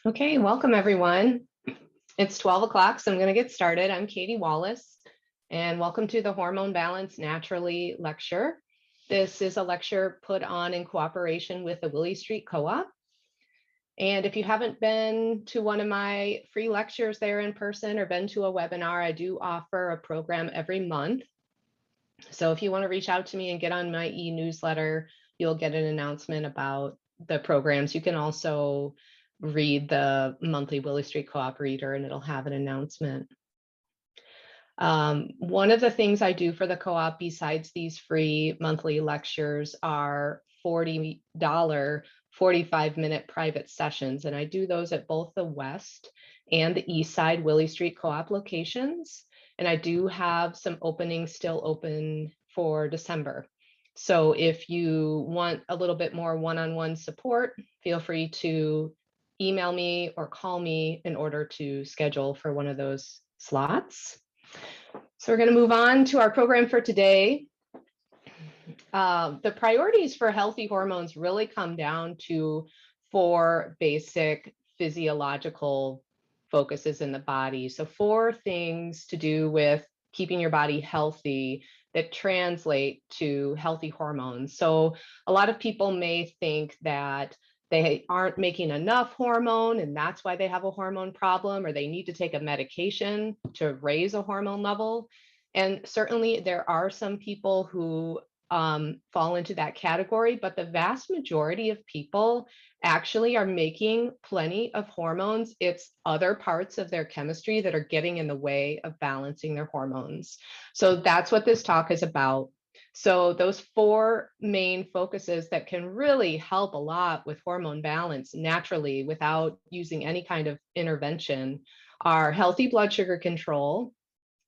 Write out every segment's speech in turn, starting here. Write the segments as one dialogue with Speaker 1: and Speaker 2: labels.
Speaker 1: Okay, welcome everyone. It's 12 o'clock, so I'm going to get started. I'm Katy Wallace, and welcome to the Hormone Balance Naturally lecture. This is a lecture put on in cooperation with the Willie Street Co-op. And if you haven't been to one of my free lectures there in person or been to a webinar, I do offer a program every month. So if you want to reach out to me and get on my e-newsletter, you'll get an announcement about the programs. You can also read the monthly Willie Street Co-op Reader and it'll have an announcement. One of the things I do for the co-op besides these free monthly lectures are $40 45-minute private sessions. And I do those at both the West and the East Side Willie Street Co-op locations. And I do have some openings still open for December. So if you want a little bit more one-on-one support, feel free to email me or call me in order to schedule for one of those slots. So we're going to move on to our program for today. The priorities for healthy hormones really come down to 4 basic physiological focuses in the body. So 4 things to do with keeping your body healthy that translate to healthy hormones. So a lot of people may think that they aren't making enough hormone and that's why they have a hormone problem, or they need to take a medication to raise a hormone level. And certainly there are some people who fall into that category, but the vast majority of people actually are making plenty of hormones. It's other parts of their chemistry that are getting in the way of balancing their hormones. So that's what this talk is about. So those 4 main focuses that can really help a lot with hormone balance naturally without using any kind of intervention are healthy blood sugar control,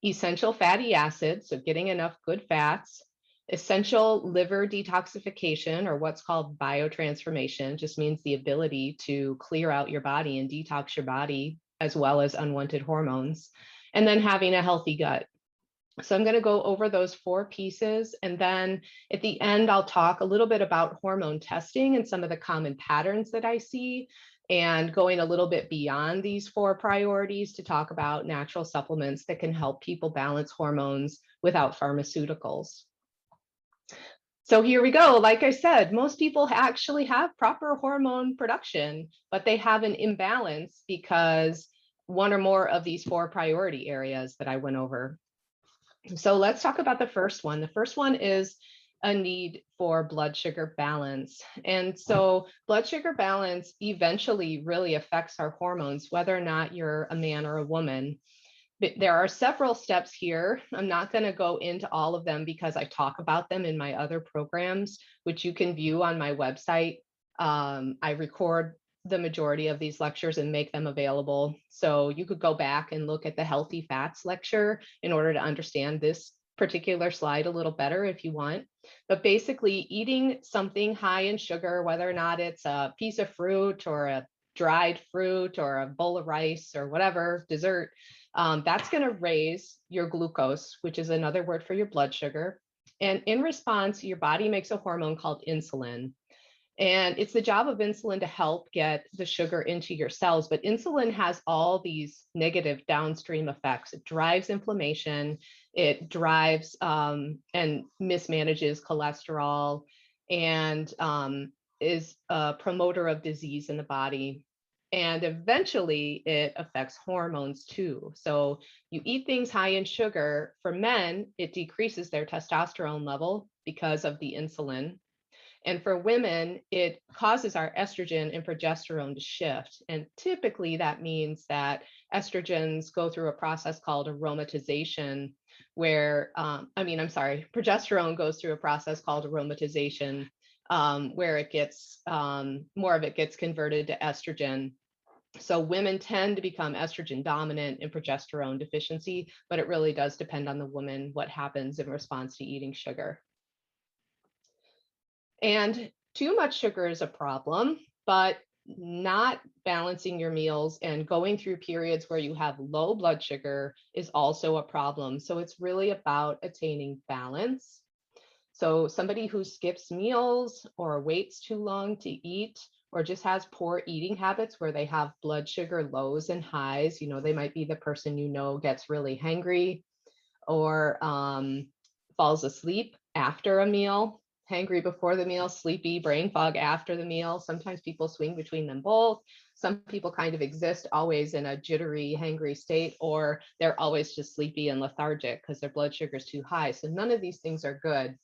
Speaker 1: essential fatty acids, so getting enough good fats, essential liver detoxification, or what's called biotransformation, just means the ability to clear out your body and detox your body as well as unwanted hormones, and then having a healthy gut. So I'm going to go over those 4 pieces. And then at the end, I'll talk a little bit about hormone testing and some of the common patterns that I see, and going a little bit beyond these 4 priorities to talk about natural supplements that can help people balance hormones without pharmaceuticals. So here we go. Like I said, most people actually have proper hormone production, but they have an imbalance because one or more of these 4 priority areas that I went over. So let's talk about the first one. The first one is a need for blood sugar balance. And so blood sugar balance eventually really affects our hormones, whether or not you're a man or a woman. There are several steps here. I'm not going to go into all of them because I talk about them in my other programs, which you can view on my website. I record the majority of these lectures and make them available. So you could go back and look at the healthy fats lecture in order to understand this particular slide a little better if you want. But basically, eating something high in sugar, whether or not it's a piece of fruit or a dried fruit or a bowl of rice or whatever, dessert, that's going to raise your glucose, which is another word for your blood sugar. And in response, your body makes a hormone called insulin. And it's the job of insulin to help get the sugar into your cells. But insulin has all these negative downstream effects. It drives inflammation, it drives and mismanages cholesterol, and is a promoter of disease in the body. And eventually it affects hormones too. So you eat things high in sugar. For men, it decreases their testosterone level because of the insulin. And for women, it causes our estrogen and progesterone to shift. And typically that means that estrogens go through a process called aromatization, where, progesterone goes through a process called aromatization, where it gets, more of it gets converted to estrogen. So women tend to become estrogen dominant and progesterone deficiency, but it really does depend on the woman what happens in response to eating sugar. And too much sugar is a problem, but not balancing your meals and going through periods where you have low blood sugar is also a problem. So it's really about attaining balance. So somebody who skips meals or waits too long to eat or just has poor eating habits where they have blood sugar lows and highs. They might be the person gets really hangry, or falls asleep after a meal, hangry before the meal, sleepy, brain fog after the meal. Sometimes people swing between them both. Some people kind of exist always in a jittery, hangry state, or they're always just sleepy and lethargic because their blood sugar is too high. So none of these things are good.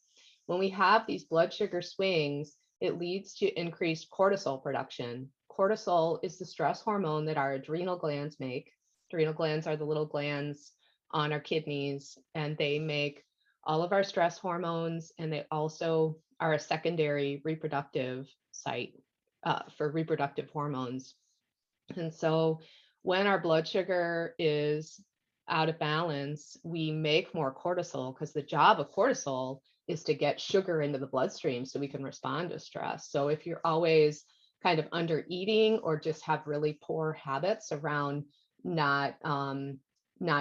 Speaker 1: When we have these blood sugar swings, it leads to increased cortisol production. Cortisol is the stress hormone that our adrenal glands make. Adrenal glands are the little glands on our kidneys, and they make all of our stress hormones, and they also are a secondary reproductive site for reproductive hormones. And so when our blood sugar is out of balance, we make more cortisol, because the job of cortisol is to get sugar into the bloodstream so we can respond to stress. So if you're always kind of under eating, or just have really poor habits around not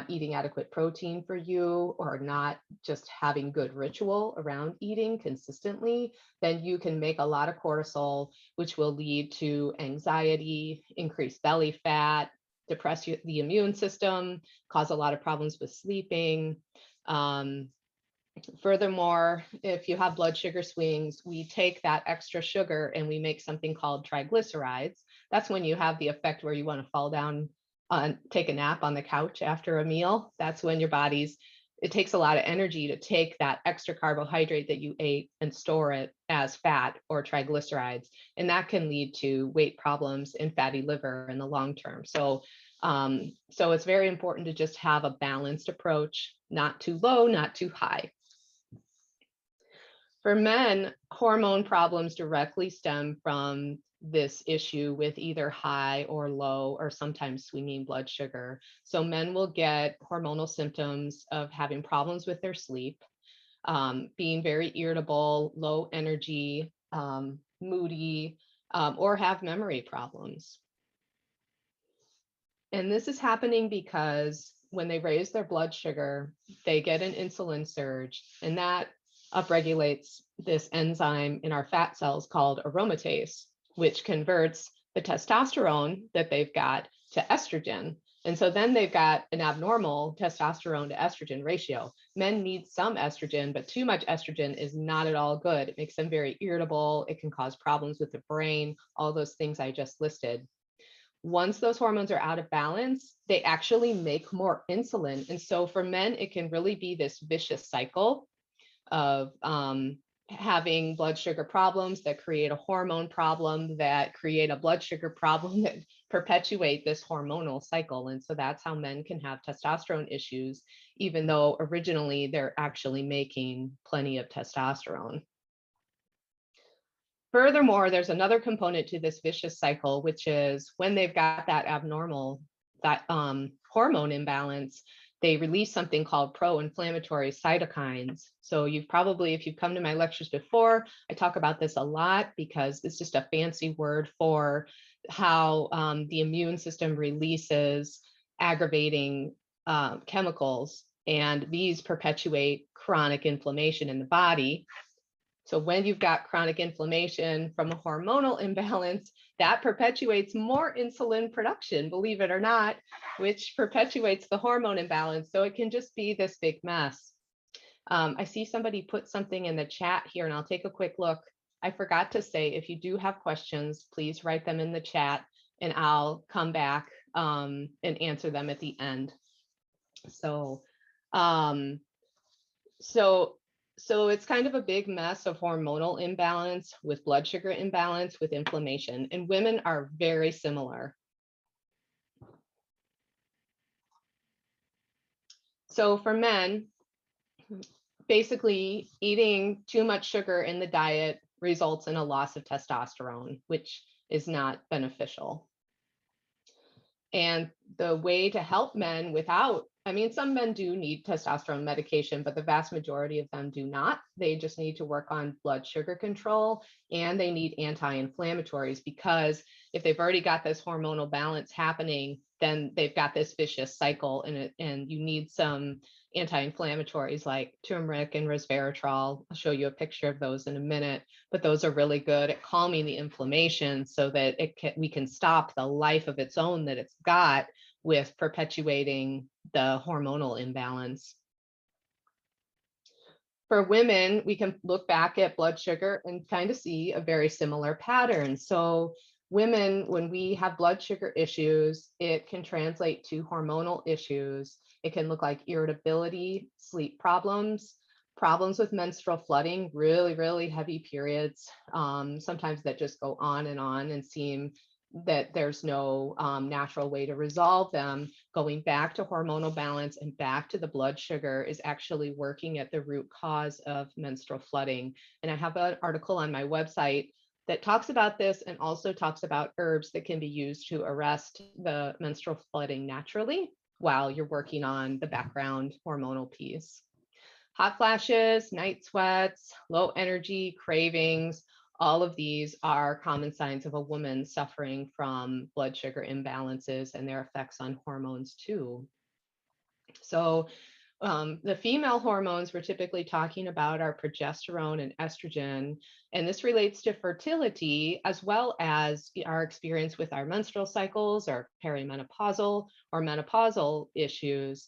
Speaker 1: eating adequate protein for you, or not just having good ritual around eating consistently, then you can make a lot of cortisol, which will lead to anxiety, increased belly fat, depress the immune system, cause a lot of problems with sleeping. Furthermore, if you have blood sugar swings, we take that extra sugar and we make something called triglycerides. That's when you have the effect where you want to fall down, take a nap on the couch after a meal. That's when it takes a lot of energy to take that extra carbohydrate that you ate and store it as fat or triglycerides. And that can lead to weight problems and fatty liver in the long term. So it's very important to just have a balanced approach, not too low, not too high. For men, hormone problems directly stem from this issue with either high or low, or sometimes swinging blood sugar. So men will get hormonal symptoms of having problems with their sleep, being very irritable, low energy, moody, or have memory problems. And this is happening because when they raise their blood sugar, they get an insulin surge, and that upregulates this enzyme in our fat cells called aromatase, which converts the testosterone that they've got to estrogen. And so then they've got an abnormal testosterone to estrogen ratio. Men need some estrogen, but too much estrogen is not at all good. It makes them very irritable. It can cause problems with the brain, all those things I just listed. Once those hormones are out of balance, they actually make more insulin. And so for men, it can really be this vicious cycle of having blood sugar problems that create a hormone problem, that create a blood sugar problem, that perpetuate this hormonal cycle. And so that's how men can have testosterone issues, even though originally they're actually making plenty of testosterone. Furthermore, there's another component to this vicious cycle, which is when they've got that abnormal, hormone imbalance, they release something called pro-inflammatory cytokines. So if you've come to my lectures before, I talk about this a lot because it's just a fancy word for how the immune system releases aggravating chemicals, and these perpetuate chronic inflammation in the body. So when you've got chronic inflammation from a hormonal imbalance, that perpetuates more insulin production, believe it or not, which perpetuates the hormone imbalance. So it can just be this big mess. I see somebody put something in the chat here, and I'll take a quick look. I forgot to say, if you do have questions, please write them in the chat, and I'll come back and answer them at the end. So it's kind of a big mess of hormonal imbalance with blood sugar imbalance with inflammation, and women are very similar. So for men, basically eating too much sugar in the diet results in a loss of testosterone, which is not beneficial. And the way to help men some men do need testosterone medication, but the vast majority of them do not. They just need to work on blood sugar control, and they need anti-inflammatories, because if they've already got this hormonal balance happening, then they've got this vicious cycle, and you need some anti-inflammatories like turmeric and resveratrol. I'll show you a picture of those in a minute, but those are really good at calming the inflammation so that we can stop the life of its own that it's got with perpetuating the hormonal imbalance. For women, we can look back at blood sugar and kind of see a very similar pattern. So women, when we have blood sugar issues, it can translate to hormonal issues. It can look like irritability, sleep problems, problems with menstrual flooding, really, really heavy periods, sometimes that just go on and seem that there's no natural way to resolve them. Going back to hormonal balance and back to the blood sugar is actually working at the root cause of menstrual flooding. And I have an article on my website that talks about this and also talks about herbs that can be used to arrest the menstrual flooding naturally while you're working on the background hormonal piece. Hot flashes, night sweats, low energy, cravings, all of these are common signs of a woman suffering from blood sugar imbalances and their effects on hormones too. So the female hormones we're typically talking about are progesterone and estrogen, and this relates to fertility as well as our experience with our menstrual cycles or perimenopausal or menopausal issues.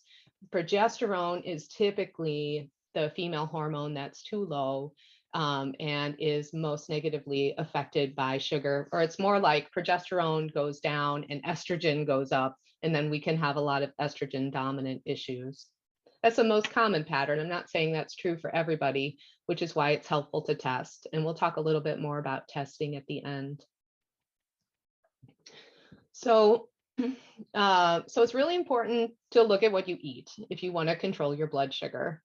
Speaker 1: Progesterone is typically the female hormone that's too low, and is most negatively affected by sugar, or it's more like progesterone goes down and estrogen goes up, and then we can have a lot of estrogen dominant issues. That's the most common pattern. I'm not saying that's true for everybody, which is why it's helpful to test. And we'll talk a little bit more about testing at the end. So it's really important to look at what you eat if you want to control your blood sugar.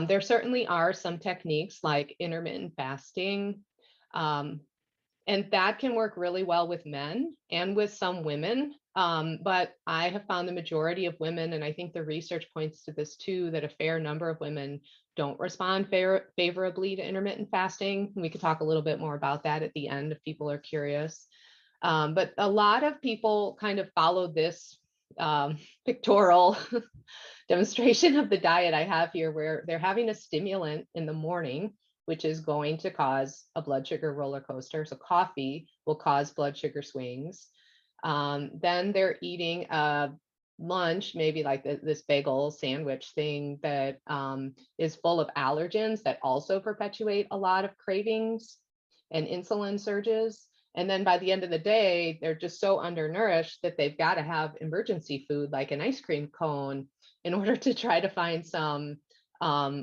Speaker 1: There certainly are some techniques like intermittent fasting, and that can work really well with men and with some women. But I have found the majority of women, and I think the research points to this too, that a fair number of women don't respond favorably to intermittent fasting. We could talk a little bit more about that at the end if people are curious. But a lot of people kind of follow this pictorial demonstration of the diet I have here, where they're having a stimulant in the morning, which is going to cause a blood sugar roller coaster. So coffee will cause blood sugar swings. Then they're eating a lunch, maybe like this bagel sandwich thing that is full of allergens that also perpetuate a lot of cravings and insulin surges. And then by the end of the day, they're just so undernourished that they've got to have emergency food like an ice cream cone in order to try to find some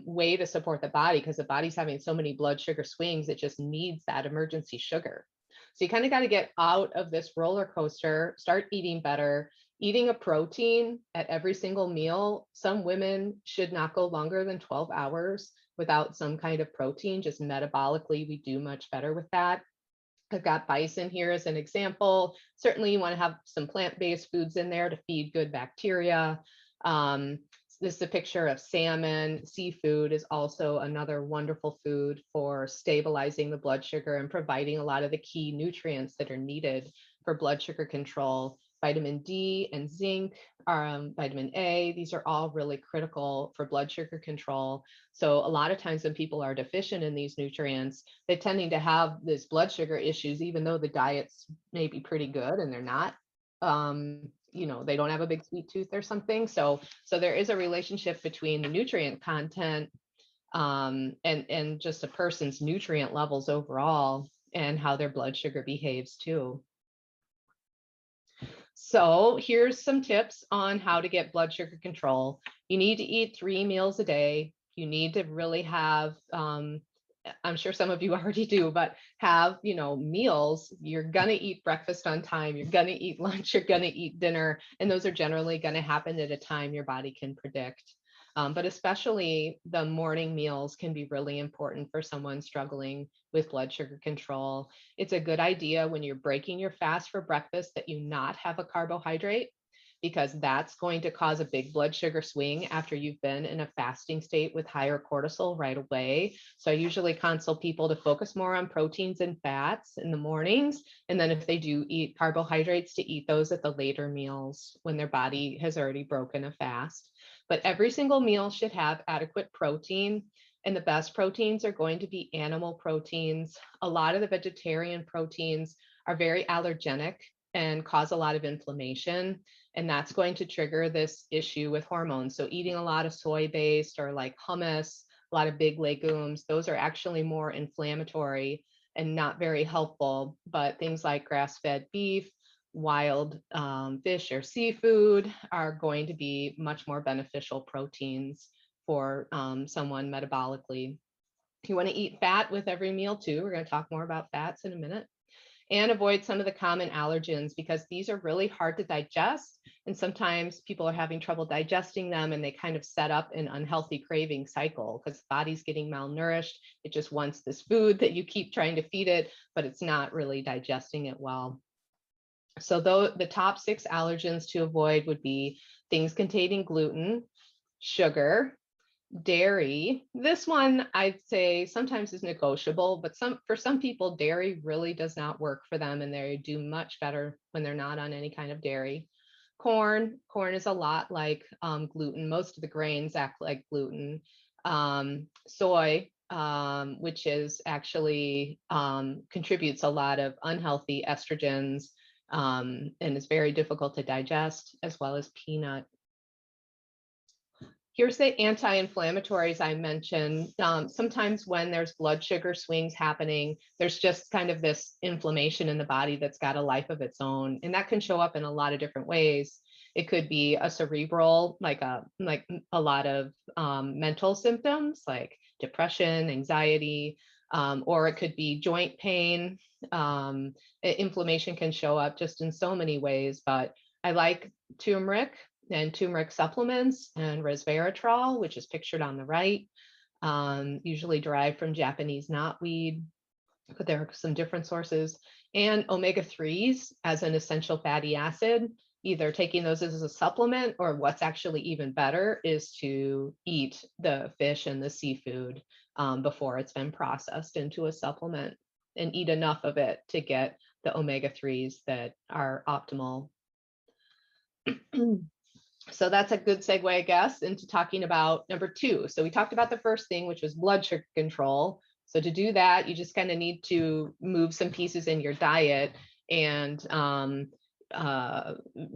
Speaker 1: way to support the body, because the body's having so many blood sugar swings, it just needs that emergency sugar. So you kind of got to get out of this roller coaster, start eating better, eating a protein at every single meal. Some women should not go longer than 12 hours without some kind of protein. Just metabolically, we do much better with that. I've got bison here as an example. Certainly you want to have some plant-based foods in there to feed good bacteria. This is a picture of salmon. Seafood is also another wonderful food for stabilizing the blood sugar and providing a lot of the key nutrients that are needed for blood sugar control. Vitamin D and zinc, vitamin A, these are all really critical for blood sugar control. So a lot of times when people are deficient in these nutrients, they're tending to have this blood sugar issues, even though the diet's maybe pretty good and they're not. They don't have a big sweet tooth or something. So there is a relationship between the nutrient content and just a person's nutrient levels overall and how their blood sugar behaves too. So here's some tips on how to get blood sugar control. You need to eat 3 meals a day. You need to really have, I'm sure some of you already do, but have, meals. You're going to eat breakfast on time. You're going to eat lunch. You're going to eat dinner. And those are generally going to happen at a time your body can predict. But especially the morning meals can be really important for someone struggling with blood sugar control. It's a good idea when you're breaking your fast for breakfast that you not have a carbohydrate. because that's going to cause a big blood sugar swing after you've been in a fasting state with higher cortisol right away. So I usually counsel people to focus more on proteins and fats in the mornings. And then if they do eat carbohydrates, to eat those at the later meals when their body has already broken a fast. But every single meal should have adequate protein. And the best proteins are going to be animal proteins. A lot of the vegetarian proteins are very allergenic and cause a lot of inflammation. And that's going to trigger this issue with hormones. So eating a lot of soy-based or like hummus, a lot of big legumes, those are actually more inflammatory and not very helpful. But things like grass-fed beef, wild fish or seafood are going to be much more beneficial proteins for someone metabolically. You want to eat fat with every meal too. We're going to talk more about fats in a minute. And avoid some of the common allergens because these are really hard to digest. And sometimes people are having trouble digesting them and they kind of set up an unhealthy craving cycle because the body's getting malnourished. It just wants this food that you keep trying to feed it, but it's not really digesting it well. So the top 6 allergens to avoid would be things containing gluten, sugar, dairy. This one I'd say sometimes is negotiable, but for some people, dairy really does not work for them, and they do much better when they're not on any kind of dairy. Corn is a lot like gluten. Most of the grains act like gluten. Soy, which is actually contributes a lot of unhealthy estrogens and is very difficult to digest, as well as peanut. Here's the anti-inflammatories I mentioned. Sometimes when there's blood sugar swings happening, there's just kind of this inflammation in the body that's got a life of its own. And that can show up in a lot of different ways. It could be a cerebral, like a lot of mental symptoms like depression, anxiety, or it could be joint pain. Inflammation can show up just in so many ways, but I like turmeric and turmeric supplements and resveratrol, which is pictured on the right, usually derived from Japanese knotweed, but there are some different sources, and omega-3s as an essential fatty acid. Either taking those as a supplement, or what's actually even better is to eat the fish and the seafood before it's been processed into a supplement, and eat enough of it to get the omega-3s that are optimal. So that's a good segue, I guess, into talking about number 2. So we talked about the first thing, which was blood sugar control. So to do that, you just kind of need to move some pieces in your diet and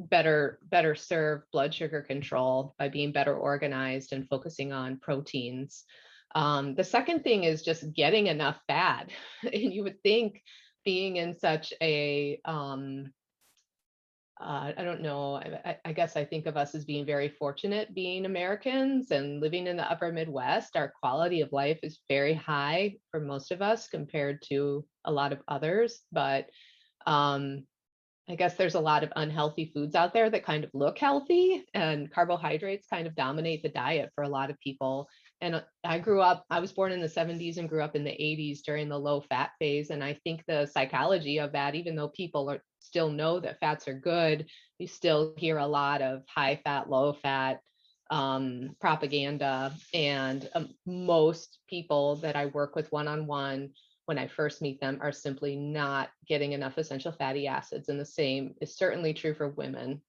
Speaker 1: better serve blood sugar control by being better organized and focusing on proteins. The second thing is just getting enough fat. And you would think, being in such a I don't know. I guess I think of us as being very fortunate being Americans and living in the upper Midwest. Our quality of life is very high for most of us compared to a lot of others. But I guess there's a lot of unhealthy foods out there that kind of look healthy, and carbohydrates kind of dominate the diet for a lot of people. And I was born in the 70s and grew up in the 80s during the low fat phase. And I think the psychology of that, even though people still know that fats are good, you still hear a lot of high fat, low fat propaganda. And most people that I work with one-on-one, when I first meet them, are simply not getting enough essential fatty acids. And the same is certainly true for women.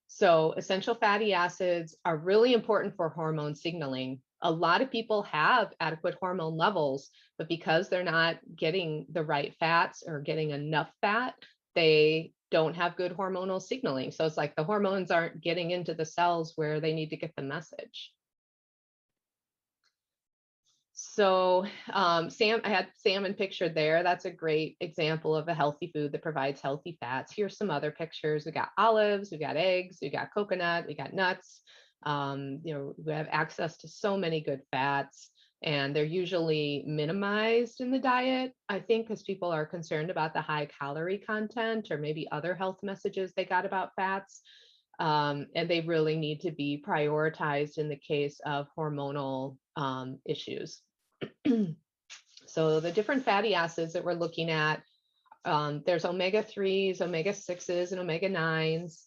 Speaker 1: So essential fatty acids are really important for hormone signaling. A lot of people have adequate hormone levels, but because they're not getting the right fats or getting enough fat, they don't have good hormonal signaling. So it's like the hormones aren't getting into the cells where they need to get the message. So I had salmon pictured there. That's a great example of a healthy food that provides healthy fats. Here's some other pictures. We got olives, we got eggs, we got coconut, we got nuts. We have access to so many good fats, and they're usually minimized in the diet, I think, because people are concerned about the high calorie content or maybe other health messages they got about fats. And they really need to be prioritized in the case of hormonal issues. So the different fatty acids that we're looking at, there's omega-3s, omega-6s, and omega-9s.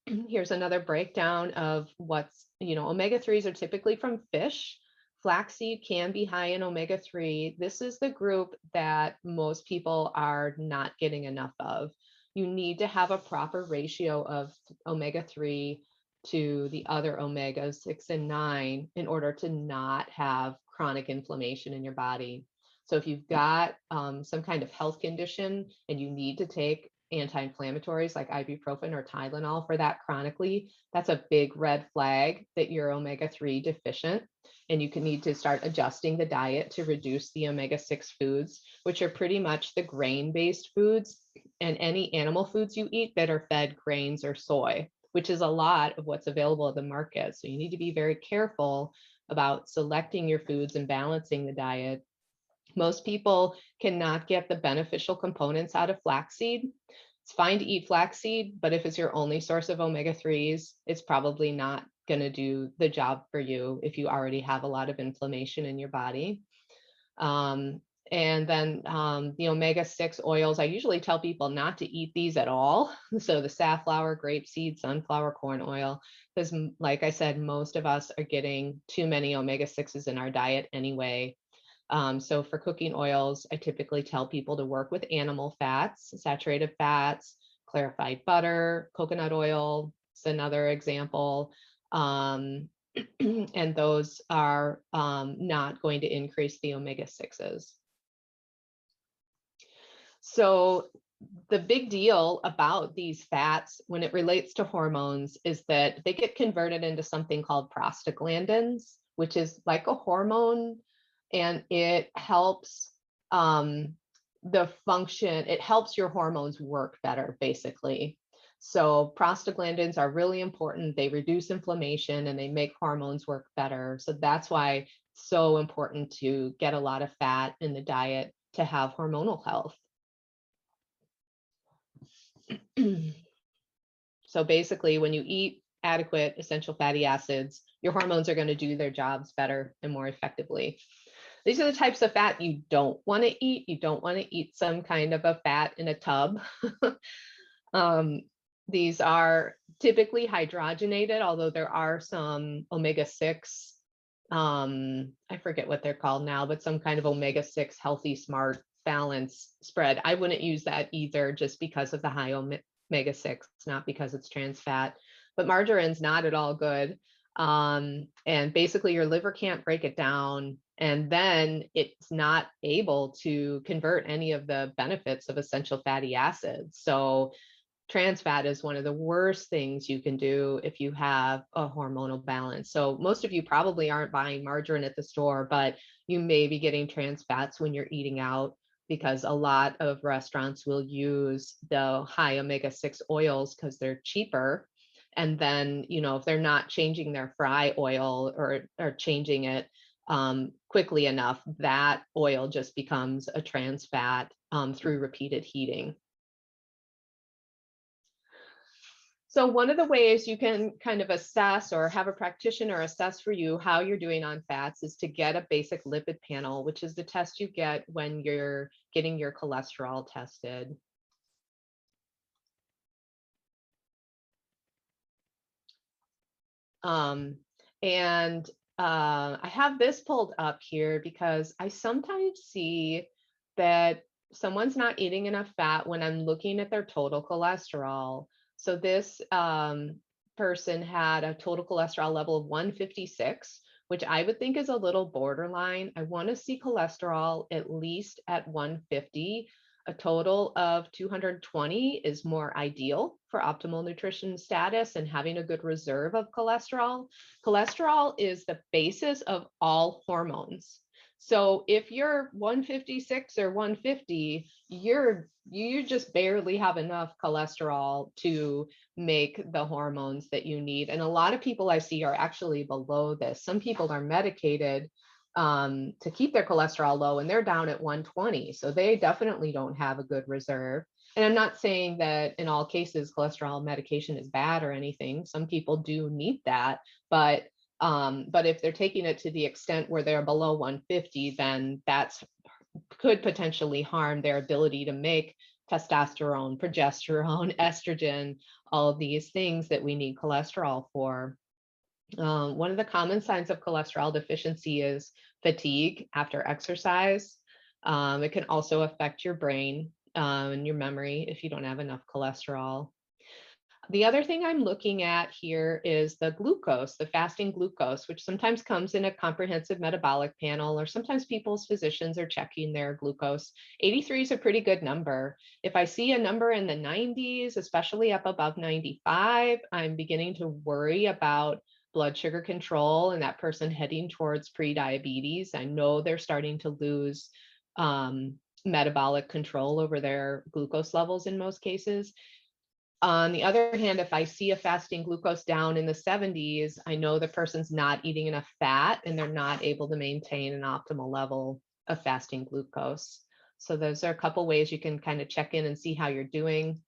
Speaker 1: Here's another breakdown of what's, omega-3s are typically from fish. Flaxseed can be high in omega-3. This is the group that most people are not getting enough of. You need to have a proper ratio of omega-3 to the other omegas 6 and 9 in order to not have chronic inflammation in your body. So if you've got some kind of health condition and you need to take anti-inflammatories like ibuprofen or Tylenol for that chronically, that's a big red flag that you're omega-3 deficient. And you can need to start adjusting the diet to reduce the omega-6 foods, which are pretty much the grain-based foods and any animal foods you eat that are fed grains or soy, which is a lot of what's available in the market. So you need to be very careful about selecting your foods and balancing the diet. Most people cannot get the beneficial components out of flaxseed. It's fine to eat flaxseed, but if it's your only source of omega-3s, it's probably not going to do the job for you if you already have a lot of inflammation in your body. And then the omega-6 oils, I usually tell people not to eat these at all. So the safflower, grapeseed, sunflower, corn oil, because like I said, most of us are getting too many omega-6s in our diet anyway. So for cooking oils, I typically tell people to work with animal fats, saturated fats, clarified butter, coconut oil is another example. And those are not going to increase the omega-6s. So the big deal about these fats when it relates to hormones is that they get converted into something called prostaglandins, which is like a hormone, and it helps the function, it helps your hormones work better, basically. So prostaglandins are really important. They reduce inflammation and they make hormones work better. So that's why it's so important to get a lot of fat in the diet to have hormonal health. So basically, when you eat adequate essential fatty acids, your hormones are going to do their jobs better and more effectively. These are the types of fat you don't want to eat. You don't want to eat some kind of a fat in a tub. These are typically hydrogenated, although there are some omega-6, I forget what they're called now, but some kind of omega-6 healthy, smart, balance spread. I wouldn't use that either just because of the high omega-6, not because it's trans fat. But margarine's not at all good. And basically your liver can't break it down, and then it's not able to convert any of the benefits of essential fatty acids. So trans fat is one of the worst things you can do if you have a hormonal balance. So most of you probably aren't buying margarine at the store, but you may be getting trans fats when you're eating out, because a lot of restaurants will use the high omega-6 oils because they're cheaper. And then, if they're not changing their fry oil or changing it quickly enough, that oil just becomes a trans fat through repeated heating. So one of the ways you can kind of assess or have a practitioner assess for you how you're doing on fats is to get a basic lipid panel, which is the test you get when you're getting your cholesterol tested. I have this pulled up here because I sometimes see that someone's not eating enough fat when I'm looking at their total cholesterol. So this person had a total cholesterol level of 156, which I would think is a little borderline. I want to see cholesterol at least at 150. A total of 220 is more ideal for optimal nutrition status and having a good reserve of cholesterol. Cholesterol is the basis of all hormones. So if you're 156 or 150, you just barely have enough cholesterol to make the hormones that you need. And a lot of people I see are actually below this. Some people are medicated to keep their cholesterol low, and they're down at 120. So they definitely don't have a good reserve. And I'm not saying that in all cases cholesterol medication is bad or anything. Some people do need that, but if they're taking it to the extent where they're below 150, then that's could potentially harm their ability to make testosterone, progesterone, estrogen, all of these things that we need cholesterol for. One of the common signs of cholesterol deficiency is fatigue after exercise. It can also affect your brain and your memory if you don't have enough cholesterol. The other thing I'm looking at here is the glucose, the fasting glucose, which sometimes comes in a comprehensive metabolic panel, or sometimes people's physicians are checking their glucose. 83 is a pretty good number. If I see a number in the 90s, especially up above 95, I'm beginning to worry about blood sugar control and that person heading towards prediabetes. I know they're starting to lose metabolic control over their glucose levels in most cases. On the other hand, if I see a fasting glucose down in the 70s, I know the person's not eating enough fat and they're not able to maintain an optimal level of fasting glucose. So those are a couple ways you can kind of check in and see how you're doing.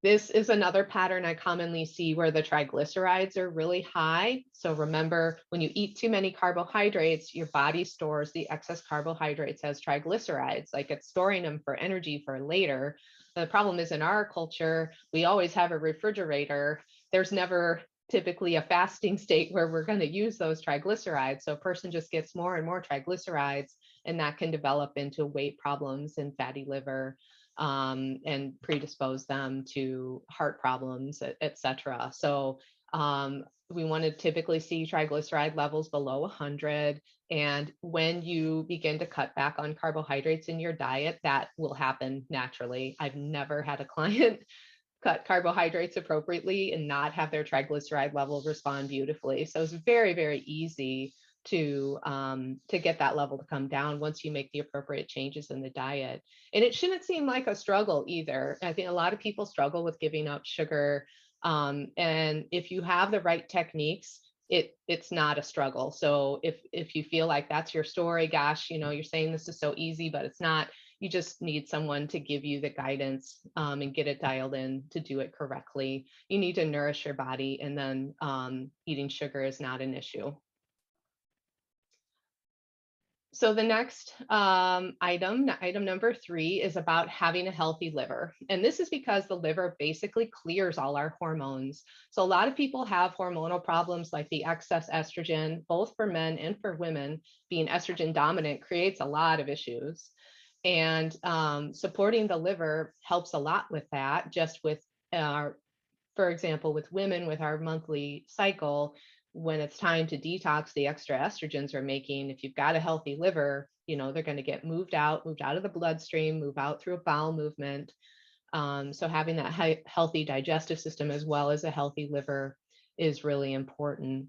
Speaker 1: This is another pattern I commonly see where the triglycerides are really high. So remember, when you eat too many carbohydrates, your body stores the excess carbohydrates as triglycerides, like it's storing them for energy for later. The problem is in our culture, we always have a refrigerator. There's never typically a fasting state where we're going to use those triglycerides. So a person just gets more and more triglycerides, and that can develop into weight problems and fatty liver. And predispose them to heart problems, et cetera. So we want to typically see triglyceride levels below 100. And when you begin to cut back on carbohydrates in your diet, that will happen naturally. I've never had a client cut carbohydrates appropriately and not have their triglyceride level respond beautifully. So it's very, very easy to get that level to come down once you make the appropriate changes in the diet. And it shouldn't seem like a struggle either. I think a lot of people struggle with giving up sugar. And if you have the right techniques, it's not a struggle. So if you feel like that's your story, gosh, you're saying this is so easy, but it's not. You just need someone to give you the guidance and get it dialed in to do it correctly. You need to nourish your body, and then eating sugar is not an issue. So the next item number 3, is about having a healthy liver. And this is because the liver basically clears all our hormones. So a lot of people have hormonal problems like the excess estrogen, both for men and for women. Being estrogen dominant creates a lot of issues. And supporting the liver helps a lot with that, just with for example, with women with our monthly cycle, when it's time to detox the extra estrogens we're making, if you've got a healthy liver, they're going to get moved out of the bloodstream, move out through a bowel movement. So having that healthy digestive system as well as a healthy liver is really important.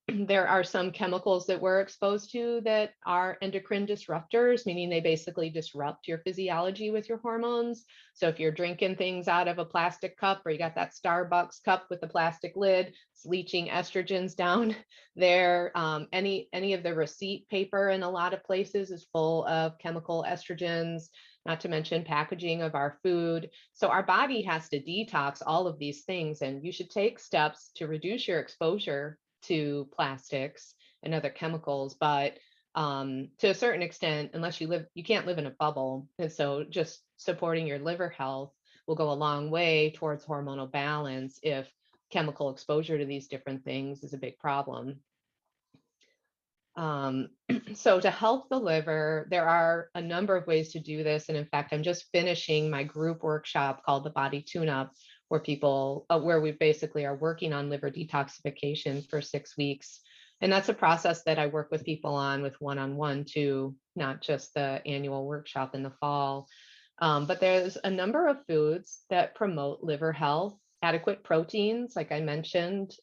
Speaker 1: There are some chemicals that we're exposed to that are endocrine disruptors, meaning they basically disrupt your physiology with your hormones. So if you're drinking things out of a plastic cup, or you got that Starbucks cup with the plastic lid, it's leaching estrogens down there. Any of the receipt paper in a lot of places is full of chemical estrogens, not to mention packaging of our food. So our body has to detox all of these things, and you should take steps to reduce your exposure to plastics and other chemicals. But to a certain extent, unless you can't live in a bubble. And so just supporting your liver health will go a long way towards hormonal balance if chemical exposure to these different things is a big problem. So to help the liver, there are a number of ways to do this. And in fact, I'm just finishing my group workshop called the Body Tune-Up, where we basically are working on liver detoxification for 6 weeks. And that's a process that I work with people on with one-on-one too, not just the annual workshop in the fall. But there's a number of foods that promote liver health. Adequate proteins, like I mentioned,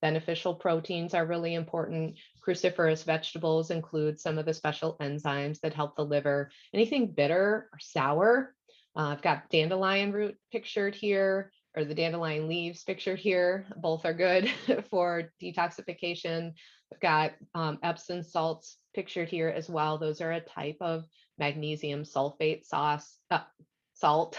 Speaker 1: beneficial proteins are really important. Cruciferous vegetables include some of the special enzymes that help the liver. Anything bitter or sour, I've got dandelion root pictured here, or the dandelion leaves pictured here. Both are good for detoxification. I've got Epsom salts pictured here as well. Those are a type of magnesium sulfate salt,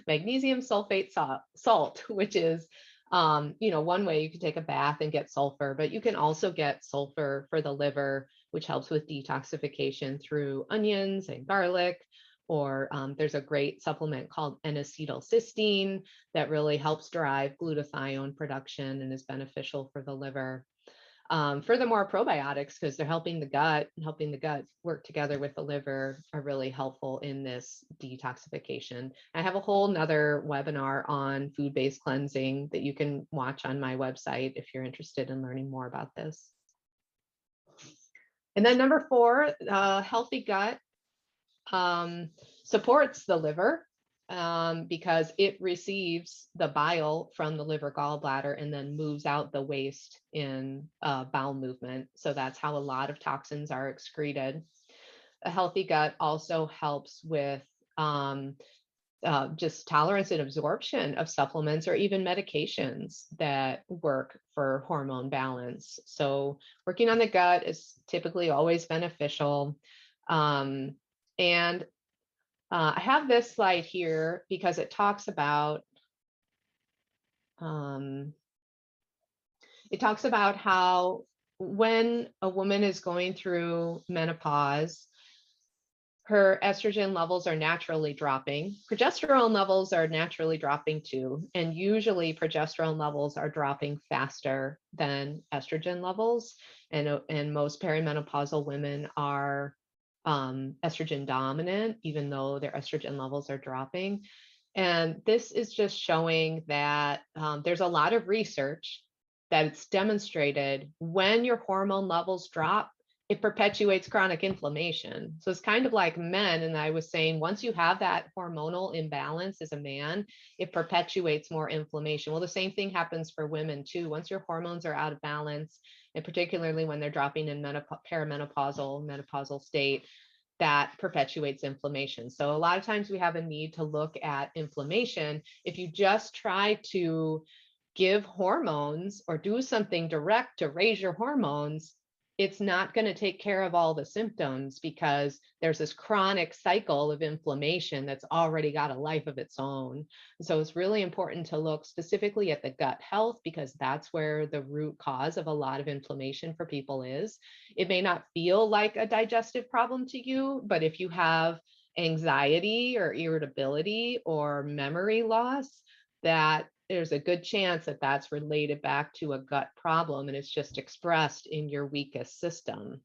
Speaker 1: magnesium sulfate salt, which is one way you can take a bath and get sulfur, but you can also get sulfur for the liver, which helps with detoxification through onions and garlic. or there's a great supplement called N-acetylcysteine that really helps drive glutathione production and is beneficial for the liver. Furthermore, probiotics, because they're helping the gut work together with the liver, are really helpful in this detoxification. I have a whole nother webinar on food-based cleansing that you can watch on my website if you're interested in learning more about this. And then number 4, healthy gut supports the liver because it receives the bile from the liver gallbladder and then moves out the waste in bowel movement. So that's how a lot of toxins are excreted. A healthy gut also helps with just tolerance and absorption of supplements or even medications that work for hormone balance. So working on the gut is typically always beneficial. And I have this slide here because it talks about how when a woman is going through menopause, her estrogen levels are naturally dropping. Progesterone levels are naturally dropping too. And usually progesterone levels are dropping faster than estrogen levels. And most perimenopausal women are estrogen dominant, even though their estrogen levels are dropping. And this is just showing that there's a lot of research that it's demonstrated when your hormone levels drop, it perpetuates chronic inflammation. So it's kind of like men. And I was saying, once you have that hormonal imbalance as a man, it perpetuates more inflammation. Well, the same thing happens for women too. Once your hormones are out of balance, and particularly when they're dropping in menopausal state, that perpetuates inflammation. So a lot of times we have a need to look at inflammation. If you just try to give hormones or do something direct to raise your hormones, it's not going to take care of all the symptoms because there's this chronic cycle of inflammation that's already got a life of its own. So it's really important to look specifically at the gut health because that's where the root cause of a lot of inflammation for people is. It may not feel like a digestive problem to you, but if you have anxiety or irritability or memory loss, that there's a good chance that that's related back to a gut problem and it's just expressed in your weakest system.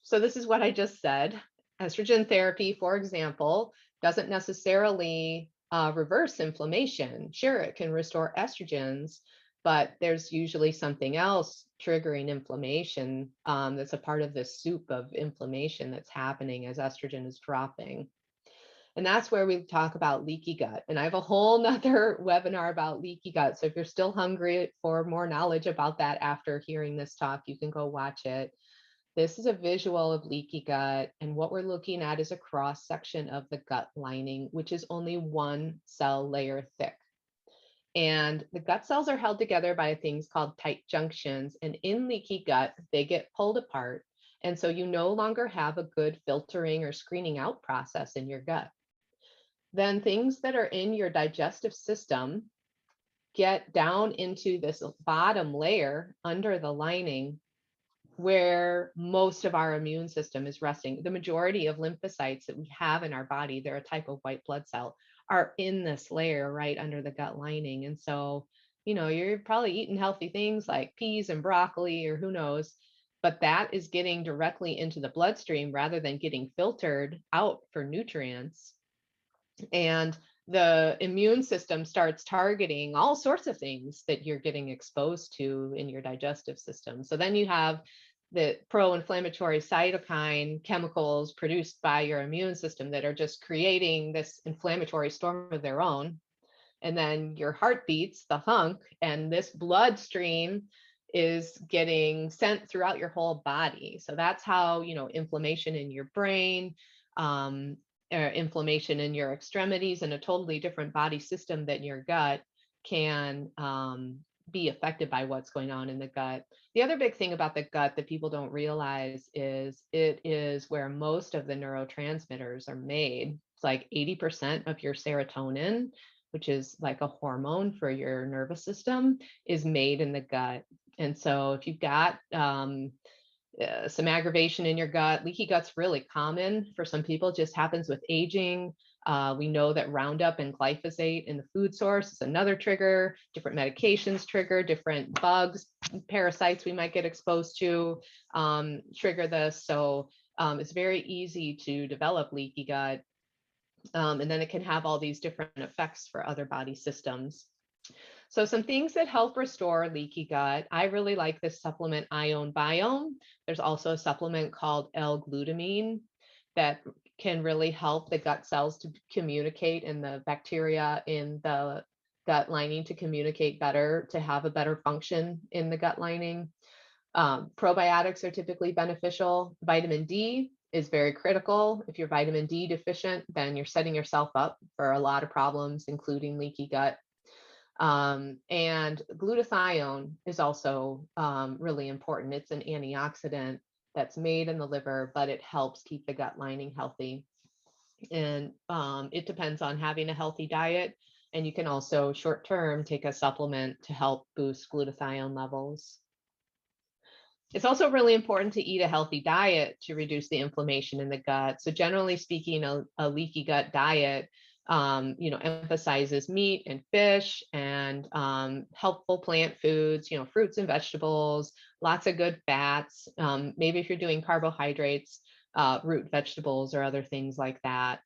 Speaker 1: So this is what I just said. Estrogen therapy, for example, doesn't necessarily reverse inflammation. Sure, it can restore estrogens, but there's usually something else triggering inflammation that's a part of this soup of inflammation that's happening as estrogen is dropping. And that's where we talk about leaky gut. And I have a whole nother webinar about leaky gut. So if you're still hungry for more knowledge about that after hearing this talk, you can go watch it. This is a visual of leaky gut. And what we're looking at is a cross section of the gut lining, which is only one cell layer thick. And the gut cells are held together by things called tight junctions. And in leaky gut, they get pulled apart. And so you no longer have a good filtering or screening out process in your gut. Then things that are in your digestive system get down into this bottom layer under the lining where most of our immune system is resting. The majority of lymphocytes that we have in our body, they're a type of white blood cell, are in this layer right under the gut lining. And so, you're probably eating healthy things like peas and broccoli or who knows, but that is getting directly into the bloodstream rather than getting filtered out for nutrients. And the immune system starts targeting all sorts of things that you're getting exposed to in your digestive system. So then you have the pro-inflammatory cytokine chemicals produced by your immune system that are just creating this inflammatory storm of their own. And then your heart beats, the hunk, and this bloodstream is getting sent throughout your whole body. So that's how, inflammation in your brain, inflammation in your extremities and a totally different body system than your gut can be affected by what's going on in the gut. The other big thing about the gut that people don't realize is it is where most of the neurotransmitters are made. It's like 80% of your serotonin, which is like a hormone for your nervous system, is made in the gut. And so if you've got some aggravation in your gut. Leaky gut's really common for some people, just happens with aging. We know that Roundup and glyphosate in the food source is another trigger. Different medications trigger, different bugs, parasites we might get exposed to trigger this. So it's very easy to develop leaky gut. And then it can have all these different effects for other body systems. So some things that help restore leaky gut. I really like this supplement Ion Biome. There's also a supplement called L-glutamine that can really help the gut cells to communicate and the bacteria in the gut lining to communicate better, to have a better function in the gut lining. Probiotics are typically beneficial. Vitamin D is very critical. If you're vitamin D deficient, then you're setting yourself up for a lot of problems, including leaky gut. And glutathione is also really important. It's an antioxidant that's made in the liver, but it helps keep the gut lining healthy. And it depends on having a healthy diet. And you can also short term take a supplement to help boost glutathione levels. It's also really important to eat a healthy diet to reduce the inflammation in the gut. So generally speaking, a leaky gut diet emphasizes meat and fish and helpful plant foods, fruits and vegetables, lots of good fats. Maybe if you're doing carbohydrates, root vegetables or other things like that.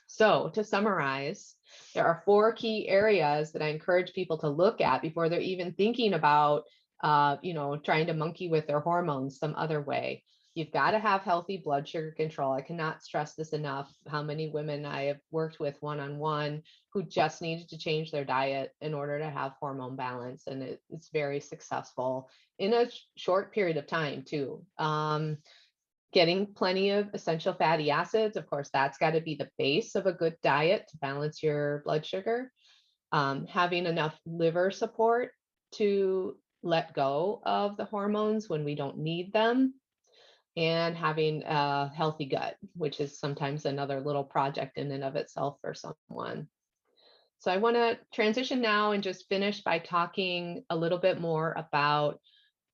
Speaker 1: So to summarize, there are 4 key areas that I encourage people to look at before they're even thinking about, trying to monkey with their hormones some other way. You've got to have healthy blood sugar control. I cannot stress this enough, how many women I have worked with one-on-one who just needed to change their diet in order to have hormone balance. And it's very successful in a short period of time too. Getting plenty of essential fatty acids, of course, that's got to be the base of a good diet to balance your blood sugar. Having enough liver support to let go of the hormones when we don't need them, and having a healthy gut, which is sometimes another little project in and of itself for someone. So I want to transition now and just finish by talking a little bit more about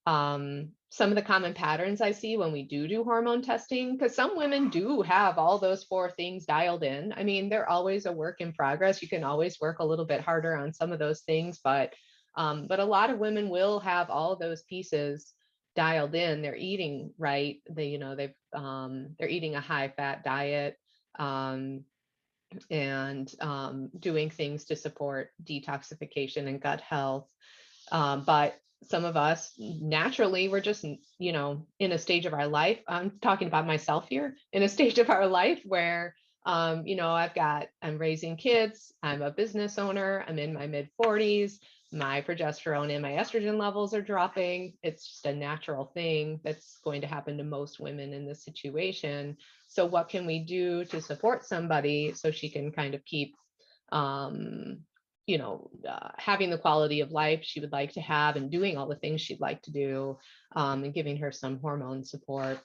Speaker 1: some of the common patterns I see when we do hormone testing, because some women do have all those 4 things dialed in. I mean, they're always a work in progress. You can always work a little bit harder on some of those things, but a lot of women will have all those pieces dialed in. They're eating right. They're eating a high fat diet and doing things to support detoxification and gut health. But some of us naturally, we're just, in a stage of our life. I'm talking about myself here, in a stage of our life where, I'm raising kids, I'm a business owner, I'm in my mid 40s, my progesterone and my estrogen levels are dropping. It's just a natural thing that's going to happen to most women in this situation. So what can we do to support somebody so she can kind of keep, having the quality of life she would like to have and doing all the things she'd like to do, and giving her some hormone support.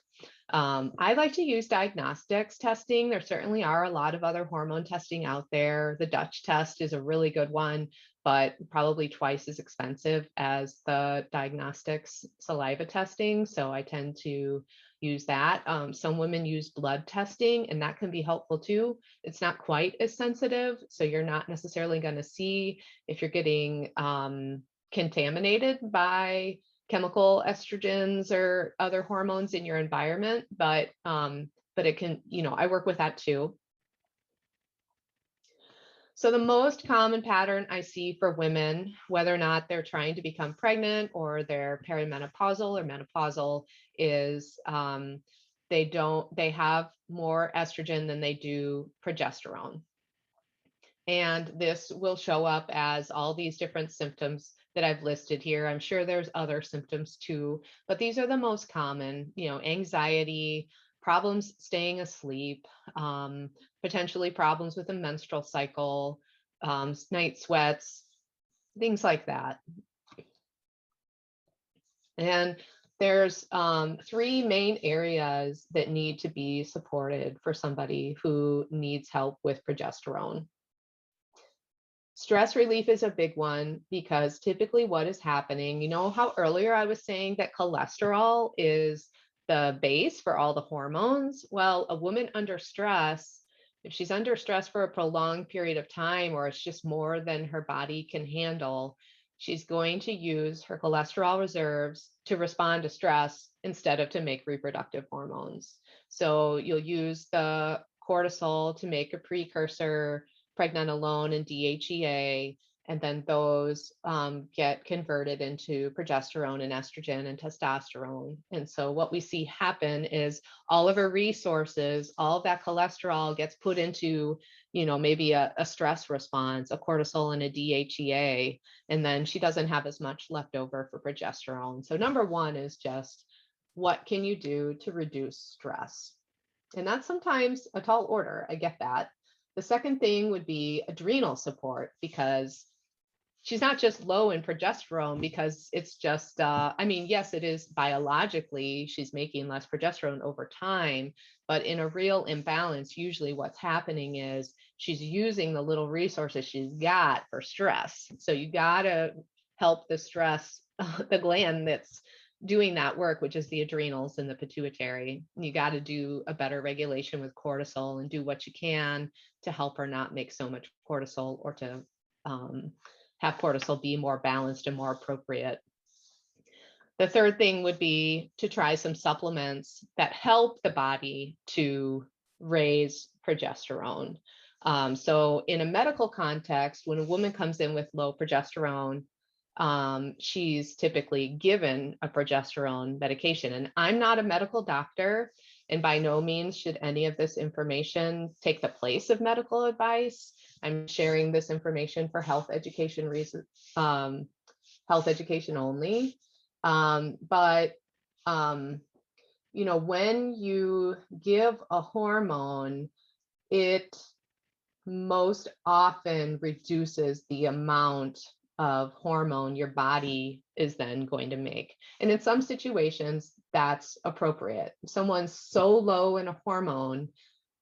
Speaker 1: I like to use diagnostics testing. There certainly are a lot of other hormone testing out there. The Dutch test is a really good one, but probably twice as expensive as the diagnostics saliva testing. So I tend to use that. Some women use blood testing, and that can be helpful too. It's not quite as sensitive, so you're not necessarily going to see if you're getting contaminated by chemical estrogens or other hormones in your environment, but it can, I work with that too. So the most common pattern I see for women, whether or not they're trying to become pregnant or they're perimenopausal or menopausal, is they have more estrogen than they do progesterone. And this will show up as all these different symptoms that I've listed here. I'm sure there's other symptoms too, but these are the most common, anxiety, problems staying asleep, potentially problems with the menstrual cycle, night sweats, things like that. And there's 3 main areas that need to be supported for somebody who needs help with progesterone. Stress relief is a big one because typically what is happening, you know how earlier I was saying that cholesterol is the base for all the hormones? Well, a woman under stress, if she's under stress for a prolonged period of time, or it's just more than her body can handle, she's going to use her cholesterol reserves to respond to stress instead of to make reproductive hormones. So you'll use the cortisol to make a precursor, pregnenolone and DHEA, and then those get converted into progesterone and estrogen and testosterone. And so what we see happen is all of her resources, all of that cholesterol gets put into, maybe a stress response, a cortisol and a DHEA, and then she doesn't have as much left over for progesterone. So number one is just, what can you do to reduce stress? And that's sometimes a tall order. I get that. The second thing would be adrenal support, because she's not just low in progesterone because it's just, yes, it is biologically, she's making less progesterone over time, but in a real imbalance, usually what's happening is she's using the little resources she's got for stress. So you got to help the stress, the gland that's doing that work, which is the adrenals and the pituitary. You got to do a better regulation with cortisol and do what you can to help her not make so much cortisol, or to have cortisol be more balanced and more appropriate. The third thing would be to try some supplements that help the body to raise progesterone. So in a medical context, when a woman comes in with low progesterone, she's typically given a progesterone medication. And I'm not a medical doctor, and by no means should any of this information take the place of medical advice. I'm sharing this information for health education reasons, health education only. But when you give a hormone, it most often reduces the amount of hormone your body is then going to make. And in some situations, that's appropriate. If someone's so low in a hormone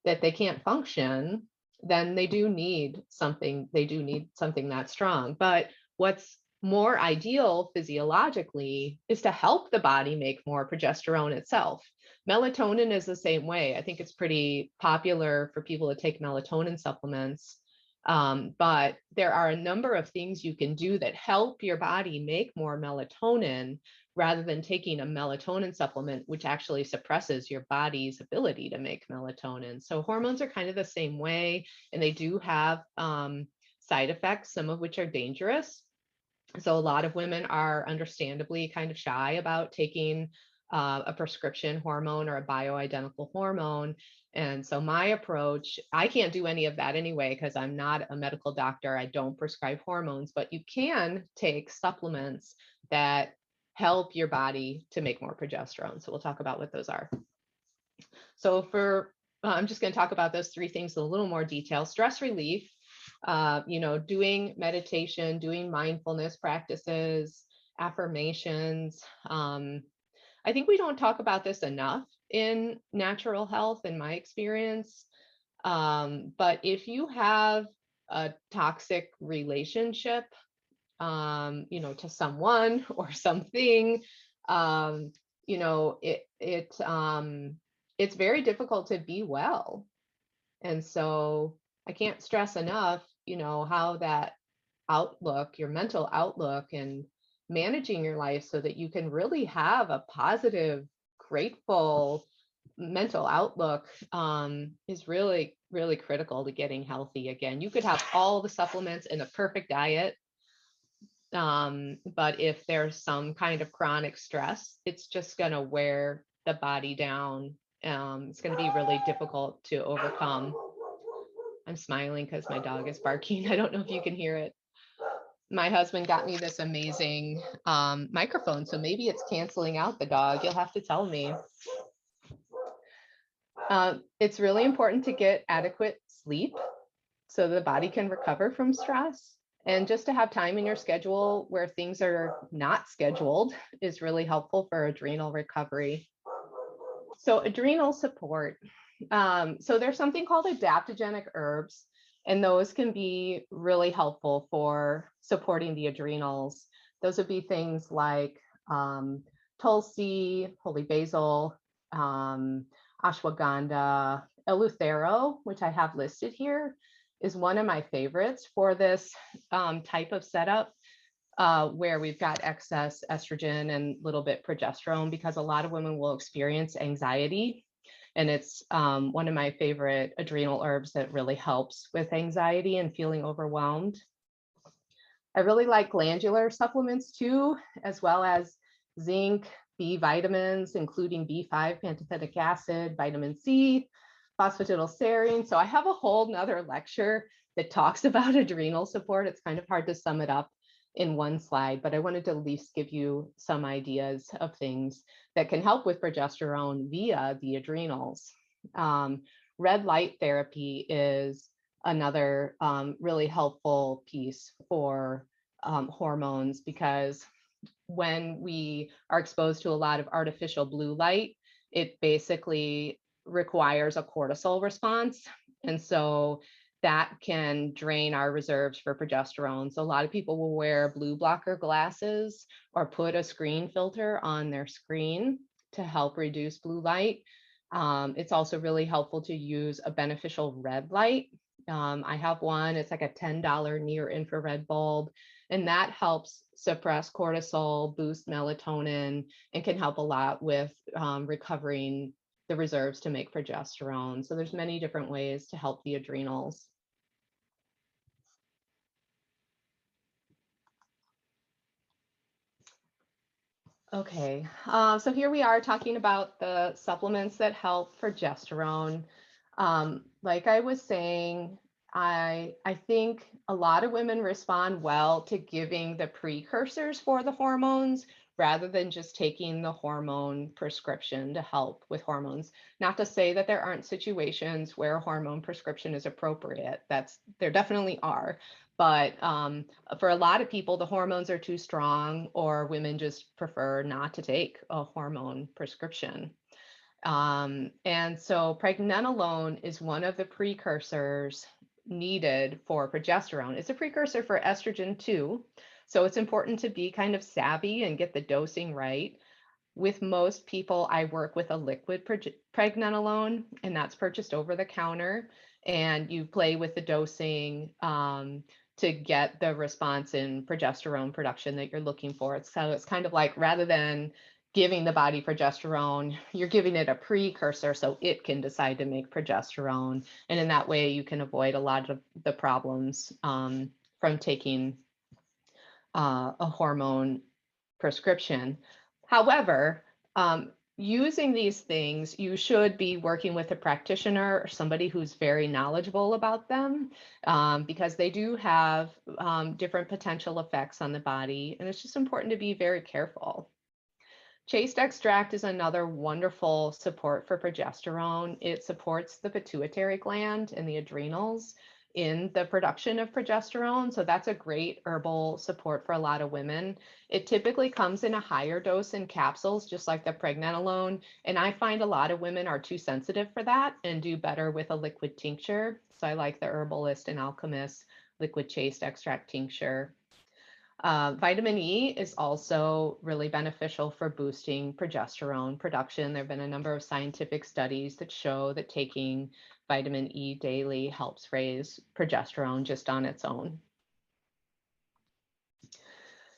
Speaker 1: that they can't function, then they do need something that strong. But what's more ideal physiologically is to help the body make more progesterone itself. Melatonin is the same way. I think it's pretty popular for people to take melatonin supplements. But there are a number of things you can do that help your body make more melatonin, rather than taking a melatonin supplement, which actually suppresses your body's ability to make melatonin. So hormones are kind of the same way, and they do have side effects, some of which are dangerous. So a lot of women are understandably kind of shy about taking a prescription hormone or a bioidentical hormone. And so my approach, I can't do any of that anyway, because I'm not a medical doctor. I don't prescribe hormones, but you can take supplements that help your body to make more progesterone. So we'll talk about what those are. So I'm just going to talk about those three things in a little more detail. Stress relief, doing meditation, doing mindfulness practices, affirmations. I think we don't talk about this enough in natural health, in my experience. But if you have a toxic relationship, to someone or something, it's very difficult to be well. And so I can't stress enough, how that outlook, your mental outlook, and managing your life so that you can really have a positive, grateful mental outlook is really, really critical to getting healthy again. You could have all the supplements and a perfect diet, but if there's some kind of chronic stress, it's just going to wear the body down. It's going to be really difficult to overcome. I'm smiling because my dog is barking. I don't know if you can hear it. My husband got me this amazing microphone, so maybe it's canceling out the dog. You'll have to tell me. It's really important to get adequate sleep so the body can recover from stress. And just to have time in your schedule where things are not scheduled is really helpful for adrenal recovery. So adrenal support. So there's something called adaptogenic herbs. And those can be really helpful for supporting the adrenals. Those would be things like tulsi, holy basil, ashwagandha, eleuthero, which I have listed here, is one of my favorites for this type of setup where we've got excess estrogen and a little bit progesterone, because a lot of women will experience anxiety. And it's one of my favorite adrenal herbs that really helps with anxiety and feeling overwhelmed. I really like glandular supplements too, as well as zinc, B vitamins, including B5 pantothenic acid, vitamin C, phosphatidylserine. So I have a whole nother lecture that talks about adrenal support. It's kind of hard to sum it up in one slide, but I wanted to at least give you some ideas of things that can help with progesterone via the adrenals. Red light therapy is another really helpful piece for hormones, because when we are exposed to a lot of artificial blue light, it basically requires a cortisol response. And so that can drain our reserves for progesterone. So a lot of people will wear blue blocker glasses or put a screen filter on their screen to help reduce blue light. It's also really helpful to use a beneficial red light. I have one, it's like a $10 near infrared bulb, and that helps suppress cortisol, boost melatonin, and can help a lot with recovering the reserves to make progesterone. So there's many different ways to help the adrenals. Okay, so here we are talking about the supplements that help progesterone. Like I was saying, I think a lot of women respond well to giving the precursors for the hormones rather than just taking the hormone prescription to help with hormones. Not to say that there aren't situations where a hormone prescription is appropriate. There definitely are. But for a lot of people, the hormones are too strong, or women just prefer not to take a hormone prescription. And so pregnenolone is one of the precursors needed for progesterone. It's a precursor for estrogen too. So it's important to be kind of savvy and get the dosing right. With most people, I work with a liquid pregnenolone, and that's purchased over the counter. And you play with the dosing to get the response in progesterone production that you're looking for. So it's kind of like, rather than giving the body progesterone, you're giving it a precursor so it can decide to make progesterone. And in that way, you can avoid a lot of the problems from taking a hormone prescription. However, using these things, you should be working with a practitioner or somebody who's very knowledgeable about them, because they do have different potential effects on the body, and it's just important to be very careful. Chaste extract is another wonderful support for progesterone. It supports the pituitary gland and the adrenals in the production of progesterone. So that's a great herbal support for a lot of women. It typically comes in a higher dose in capsules, just like the pregnenolone. And I find a lot of women are too sensitive for that and do better with a liquid tincture. So I like the Herbalist and Alchemist liquid chaste extract tincture. Vitamin E is also really beneficial for boosting progesterone production. There have been a number of scientific studies that show that taking vitamin E daily helps raise progesterone just on its own.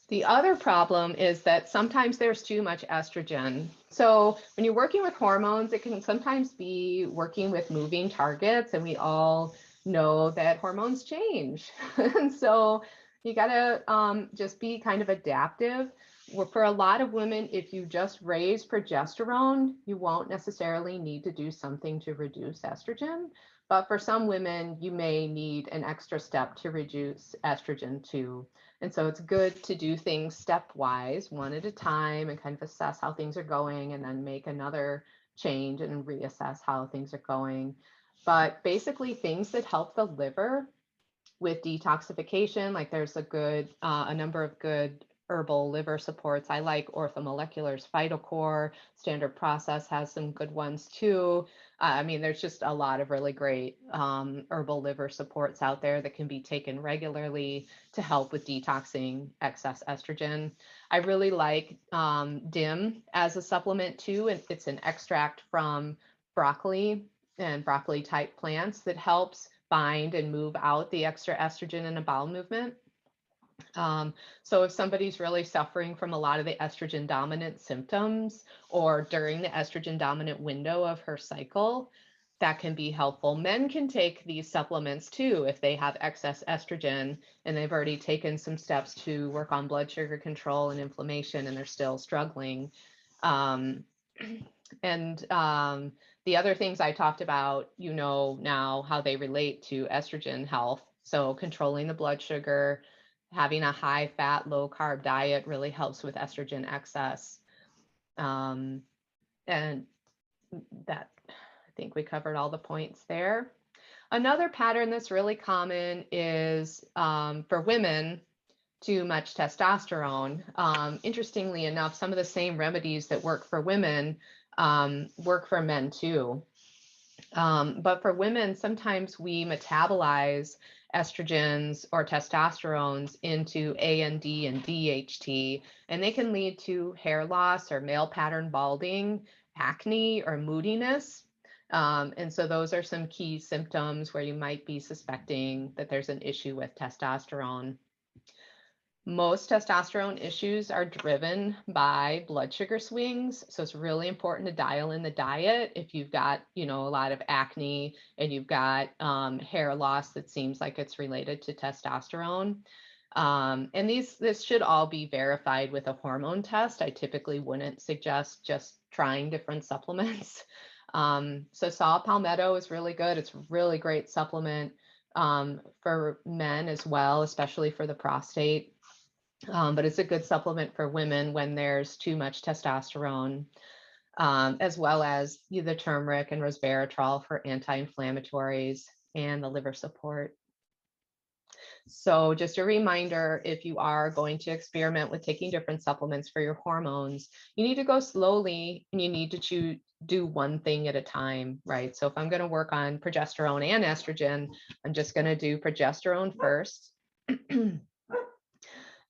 Speaker 1: The other problem is that sometimes there's too much estrogen. So when you're working with hormones, it can sometimes be working with moving targets, and we all know that hormones change. And so you gotta just be kind of adaptive. For a lot of women, if you just raise progesterone, you won't necessarily need to do something to reduce estrogen. But for some women, you may need an extra step to reduce estrogen too. And so it's good to do things stepwise, one at a time, and kind of assess how things are going, and then make another change and reassess how things are going. But basically, things that help the liver with detoxification, like there's a number of good herbal liver supports. I like Orthomolecular's Phytocore. Standard Process has some good ones too. I mean, there's just a lot of really great herbal liver supports out there that can be taken regularly to help with detoxing excess estrogen. I really like DIM as a supplement too, and it's an extract from broccoli and broccoli type plants that helps bind and move out the extra estrogen in a bowel movement. So if somebody's really suffering from a lot of the estrogen dominant symptoms or during the estrogen dominant window of her cycle, that can be helpful. Men can take these supplements too if they have excess estrogen and they've already taken some steps to work on blood sugar control and inflammation and they're still struggling. Um, and the other things I talked about, you know, now how they relate to estrogen health. So controlling the blood sugar, having a high fat, low carb diet really helps with estrogen excess. And that, I think we covered all the points there. Another pattern that's really common is for women, too much testosterone. Interestingly enough, some of the same remedies that work for women work for men too. But for women, sometimes we metabolize estrogens or testosterones into AND and DHT, and they can lead to hair loss or male pattern balding, acne, or moodiness. And so those are some key symptoms where you might be suspecting that there's an issue with testosterone. Most testosterone issues are driven by blood sugar swings. So it's really important to dial in the diet. If you've got, you know, a lot of acne and you've got hair loss that seems like it's related to testosterone. And this should all be verified with a hormone test. I typically wouldn't suggest just trying different supplements. So saw palmetto is really good. It's a really great supplement for men as well, especially for the prostate. But it's a good supplement for women when there's too much testosterone, as well as the turmeric and resveratrol for anti-inflammatories and the liver support. So just a reminder, if you are going to experiment with taking different supplements for your hormones, you need to go slowly and you need to do one thing at a time, right? So if I'm going to work on progesterone and estrogen, I'm just going to do progesterone first.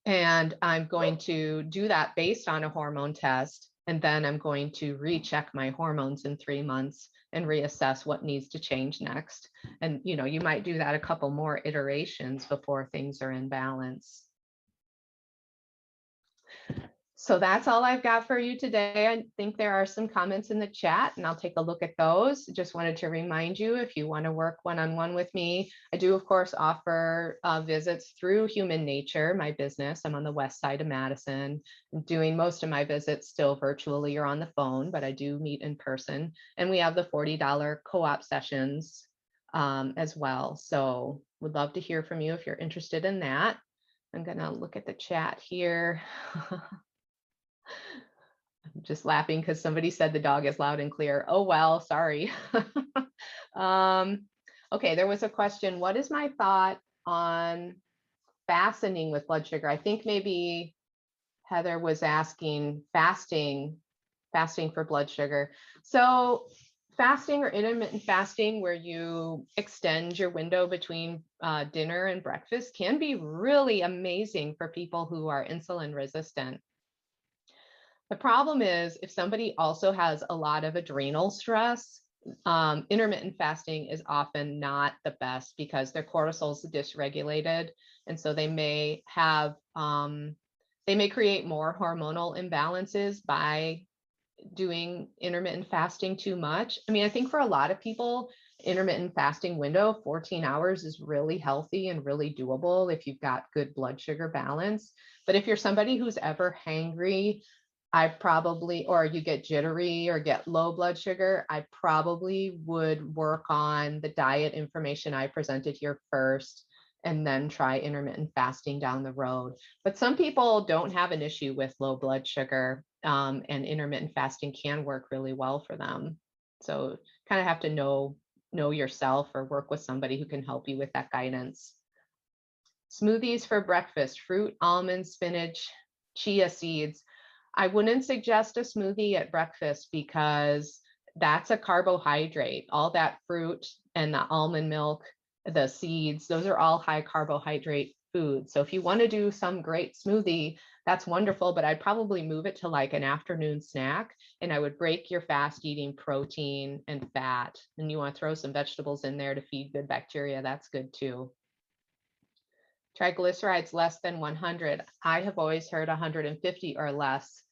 Speaker 1: And I'm going to do that based on a hormone test. And then I'm going to recheck my hormones in 3 months and reassess what needs to change next. And, you know, you might do that a couple more iterations before things are in balance. So that's all I've got for you today. I think there are some comments in the chat and I'll take a look at those. Just wanted to remind you, if you want to work one-on-one with me, I do of course offer visits through Human Nature, my business. I'm on the west side of Madison. I'm doing most of my visits still virtually or on the phone, but I do meet in person. And we have the $40 co-op sessions as well. So would love to hear from you if you're interested in that. I'm gonna look at the chat here. I'm just laughing because somebody said the dog is loud and clear. Oh, well, sorry. Okay, there was a question. What is my thought on fastening with blood sugar? I think maybe Heather was asking fasting for blood sugar. So fasting or intermittent fasting, where you extend your window between dinner and breakfast, can be really amazing for people who are insulin resistant. The problem is if somebody also has a lot of adrenal stress, intermittent fasting is often not the best because their cortisol is dysregulated. And so they may have, they may create more hormonal imbalances by doing intermittent fasting too much. I mean, I think for a lot of people, intermittent fasting window, 14 hours is really healthy and really doable if you've got good blood sugar balance. But if you're somebody who's ever hangry, I probably, or you get jittery or get low blood sugar, I probably would work on the diet information I presented here first and then try intermittent fasting down the road. But some people don't have an issue with low blood sugar, and intermittent fasting can work really well for them. So kind of have to know yourself or work with somebody who can help you with that guidance. Smoothies for breakfast: fruit, almonds, spinach, chia seeds. I wouldn't suggest a smoothie at breakfast because That's a carbohydrate. All that fruit and the almond milk, the seeds, those are all high carbohydrate foods. So if you want to do some great smoothie, that's wonderful, but I'd probably move it to like an afternoon snack, and I would break your fast eating protein and fat. And you want to throw some vegetables in there to feed good bacteria, that's good too. Triglycerides less than 100. I have always heard 150 or less.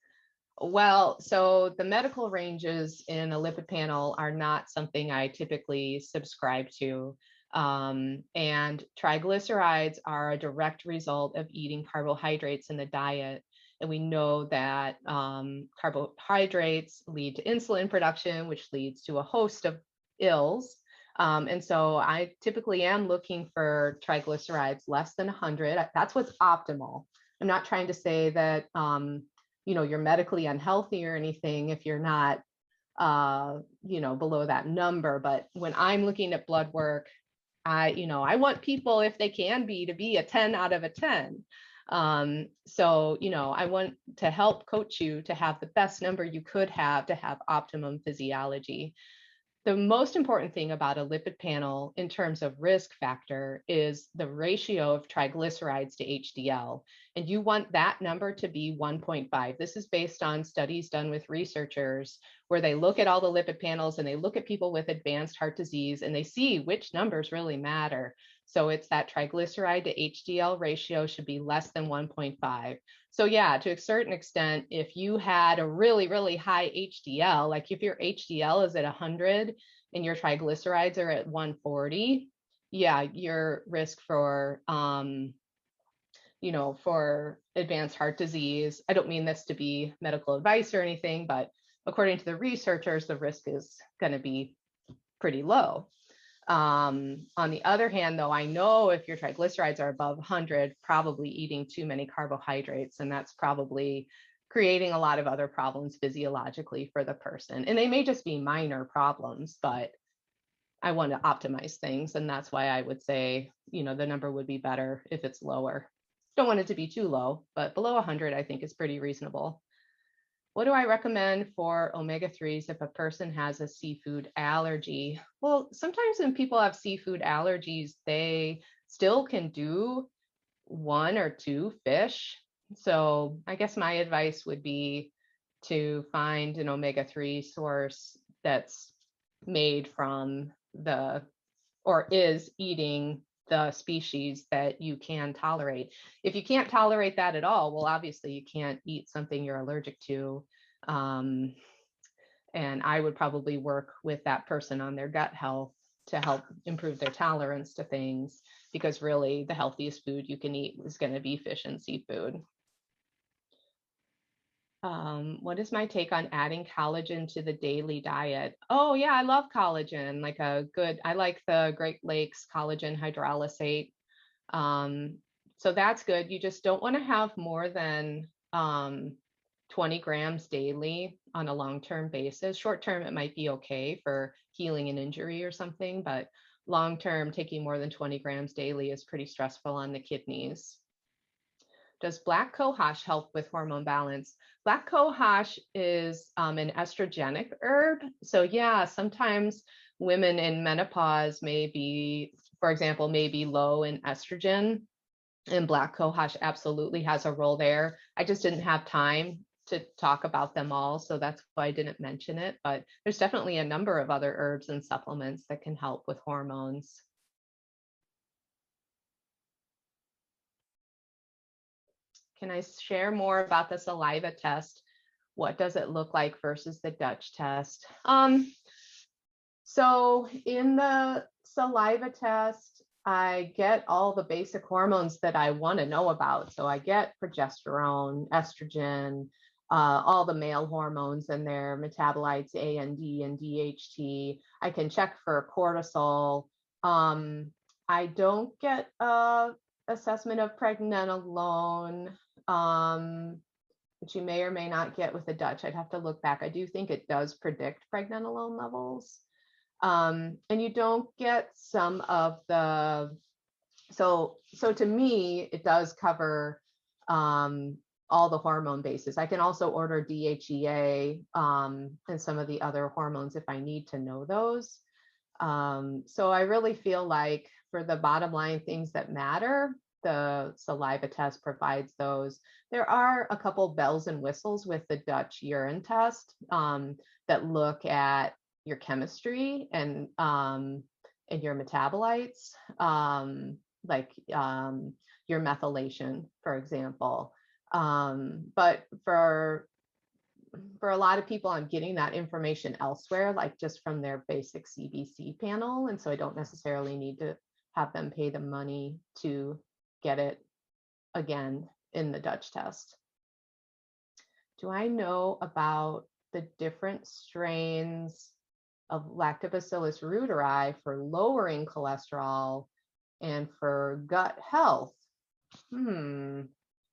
Speaker 1: Well, so the medical ranges in a lipid panel are not something I typically subscribe to. And triglycerides are a direct result of eating carbohydrates in the diet. And we know that carbohydrates lead to insulin production, which leads to a host of ills. And so I typically am looking for triglycerides less than 100. That's what's optimal. I'm not trying to say that you're medically unhealthy or anything if you're not below that number. But when I'm looking at blood work, I want people, if they can be, to be a 10 out of a 10. So I want to help coach you to have the best number you could have to have optimum physiology. The most important thing about a lipid panel in terms of risk factor is the ratio of triglycerides to HDL. And you want that number to be 1.5. This is based on studies done with researchers where they look at all the lipid panels and they look at people with advanced heart disease and they see which numbers really matter. So it's that triglyceride to HDL ratio should be less than 1.5. So yeah, to a certain extent, if you had a really, really high HDL, like if your HDL is at 100 and your triglycerides are at 140, yeah, your risk for, for advanced heart disease. I don't mean this to be medical advice or anything, but according to the researchers, the risk is going to be pretty low. On the other hand, though, I know if your triglycerides are above 100, probably eating too many carbohydrates, and that's probably creating a lot of other problems physiologically for the person. And they may just be minor problems, but I want to optimize things. And that's why I would say, the number would be better if it's lower. Don't want it to be too low, but below 100, I think is pretty reasonable. What do I recommend for omega-3s if a person has a seafood allergy? Well, sometimes when people have seafood allergies, they still can do 1 or 2 fish. So I guess my advice would be to find an omega-3 source that's made from or is eating the species that you can tolerate. If you can't tolerate that at all, well, obviously you can't eat something you're allergic to. And I would probably work with that person on their gut health to help improve their tolerance to things, because really the healthiest food you can eat is going to be fish and seafood. What is my take on adding collagen to the daily diet? Oh yeah, I love collagen. I like the Great Lakes collagen hydrolysate. So that's good. You just don't want to have more than 20 grams daily on a long-term basis. Short-term, it might be okay for healing an injury or something, but long-term, taking more than 20 grams daily is pretty stressful on the kidneys. Does black cohosh help with hormone balance? Black cohosh is an estrogenic herb. So yeah, sometimes women in menopause may be, for example, may be low in estrogen, and black cohosh absolutely has a role there. I just didn't have time to talk about them all, so that's why I didn't mention it. But there's definitely a number of other herbs and supplements that can help with hormones. Can I share more about the saliva test? What does it look like versus the Dutch test? So in the saliva test, I get all the basic hormones that I want to know about. So I get progesterone, estrogen, all the male hormones and their metabolites, A and D and DHT. I can check for cortisol. I don't get a assessment of pregnenolone, which you may or may not get with the Dutch. I'd have to look back. I do think it does predict pregnenolone levels. And you don't get some of the, so to me, it does cover all the hormone bases. I can also order DHEA and some of the other hormones if I need to know those. So I really feel like for the bottom line things that matter, the saliva test provides those. There are a couple bells and whistles with the Dutch urine test that look at your chemistry and your metabolites, like your methylation, for example. But for a lot of people, I'm getting that information elsewhere, like just from their basic CBC panel. And so I don't necessarily need to have them pay the money to get it again in the Dutch test. Do I know about the different strains of Lactobacillus reuteri for lowering cholesterol and for gut health? No,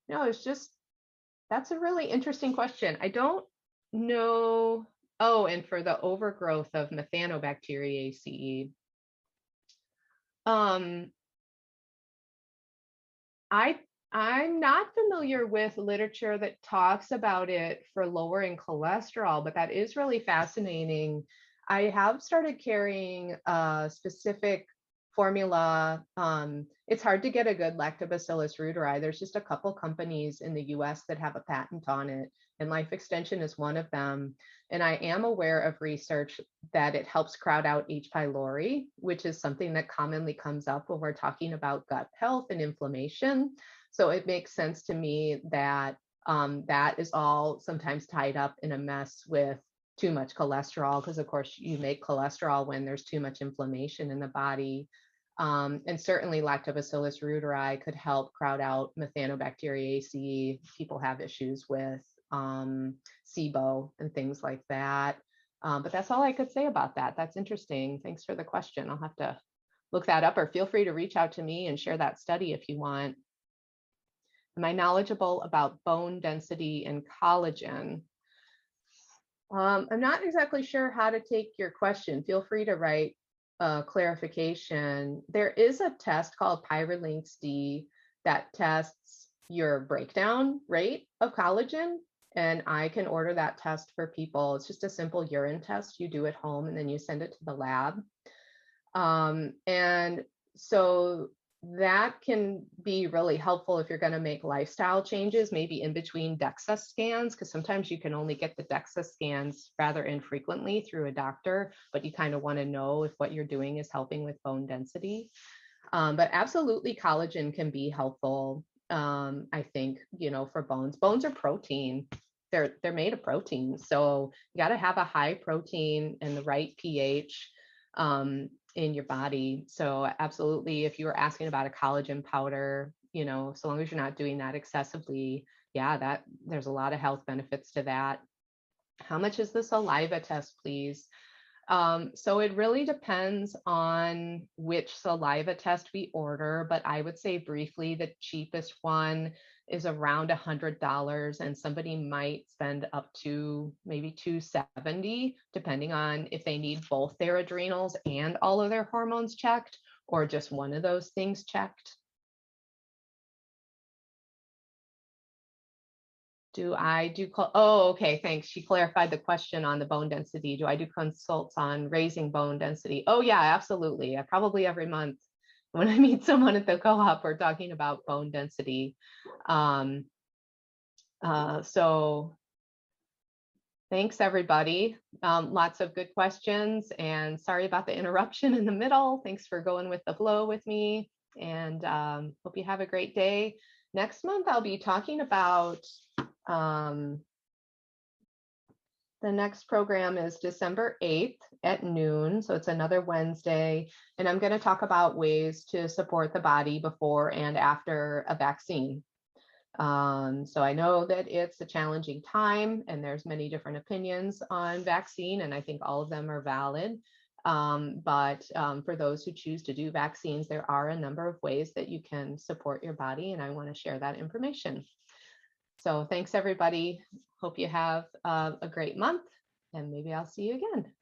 Speaker 1: it's just, that's a really interesting question. I don't know. Oh, and for the overgrowth of Methanobacteriaceae. I'm not familiar with literature that talks about it for lowering cholesterol, but that is really fascinating. I have started carrying a specific formula. It's hard to get a good Lactobacillus reuteri. There's just a couple companies in the US that have a patent on it, and Life Extension is one of them. And I am aware of research that it helps crowd out H. pylori, which is something that commonly comes up when we're talking about gut health and inflammation. So it makes sense to me that that is all sometimes tied up in a mess with too much cholesterol, because of course you make cholesterol when there's too much inflammation in the body. And certainly Lactobacillus reuteri could help crowd out Methanobacteriaceae. People have issues with SIBO and things like that. But that's all I could say about that. That's interesting. Thanks for the question. I'll have to look that up, or feel free to reach out to me and share that study if you want. Am I knowledgeable about bone density and collagen? I'm not exactly sure how to take your question. Feel free to write clarification. There is a test called Pyrolinx-D that tests your breakdown rate of collagen, and I can order that test for people. It's just a simple urine test you do at home, and then you send it to the lab. And so that can be really helpful if you're going to make lifestyle changes, maybe in between DEXA scans, because sometimes you can only get the DEXA scans rather infrequently through a doctor, but you kind of want to know if what you're doing is helping with bone density. But absolutely, collagen can be helpful. I think, for bones. Bones are protein. They're made of protein. So you got to have a high protein and the right pH in your body. So absolutely, if you were asking about a collagen powder, so long as you're not doing that excessively, yeah, there's a lot of health benefits to that. How much is the saliva test, please? So it really depends on which saliva test we order, but I would say briefly the cheapest one is around $100, and somebody might spend up to maybe $270, depending on if they need both their adrenals and all of their hormones checked, or just one of those things checked. Oh, okay, thanks. She clarified the question on the bone density. Do I do consults on raising bone density? Oh yeah, absolutely. Probably every month when I meet someone at the co-op, we're talking about bone density. So thanks everybody. Lots of good questions, and sorry about the interruption in the middle. Thanks for going with the flow with me, and hope you have a great day. Next month, I'll be talking about the next program is December 8th at noon. So it's another Wednesday. And I'm going to talk about ways to support the body before and after a vaccine. So I know that it's a challenging time, and there's many different opinions on vaccine, and I think all of them are valid. But for those who choose to do vaccines, there are a number of ways that you can support your body, and I want to share that information. So thanks everybody. Hope you have a great month, and maybe I'll see you again.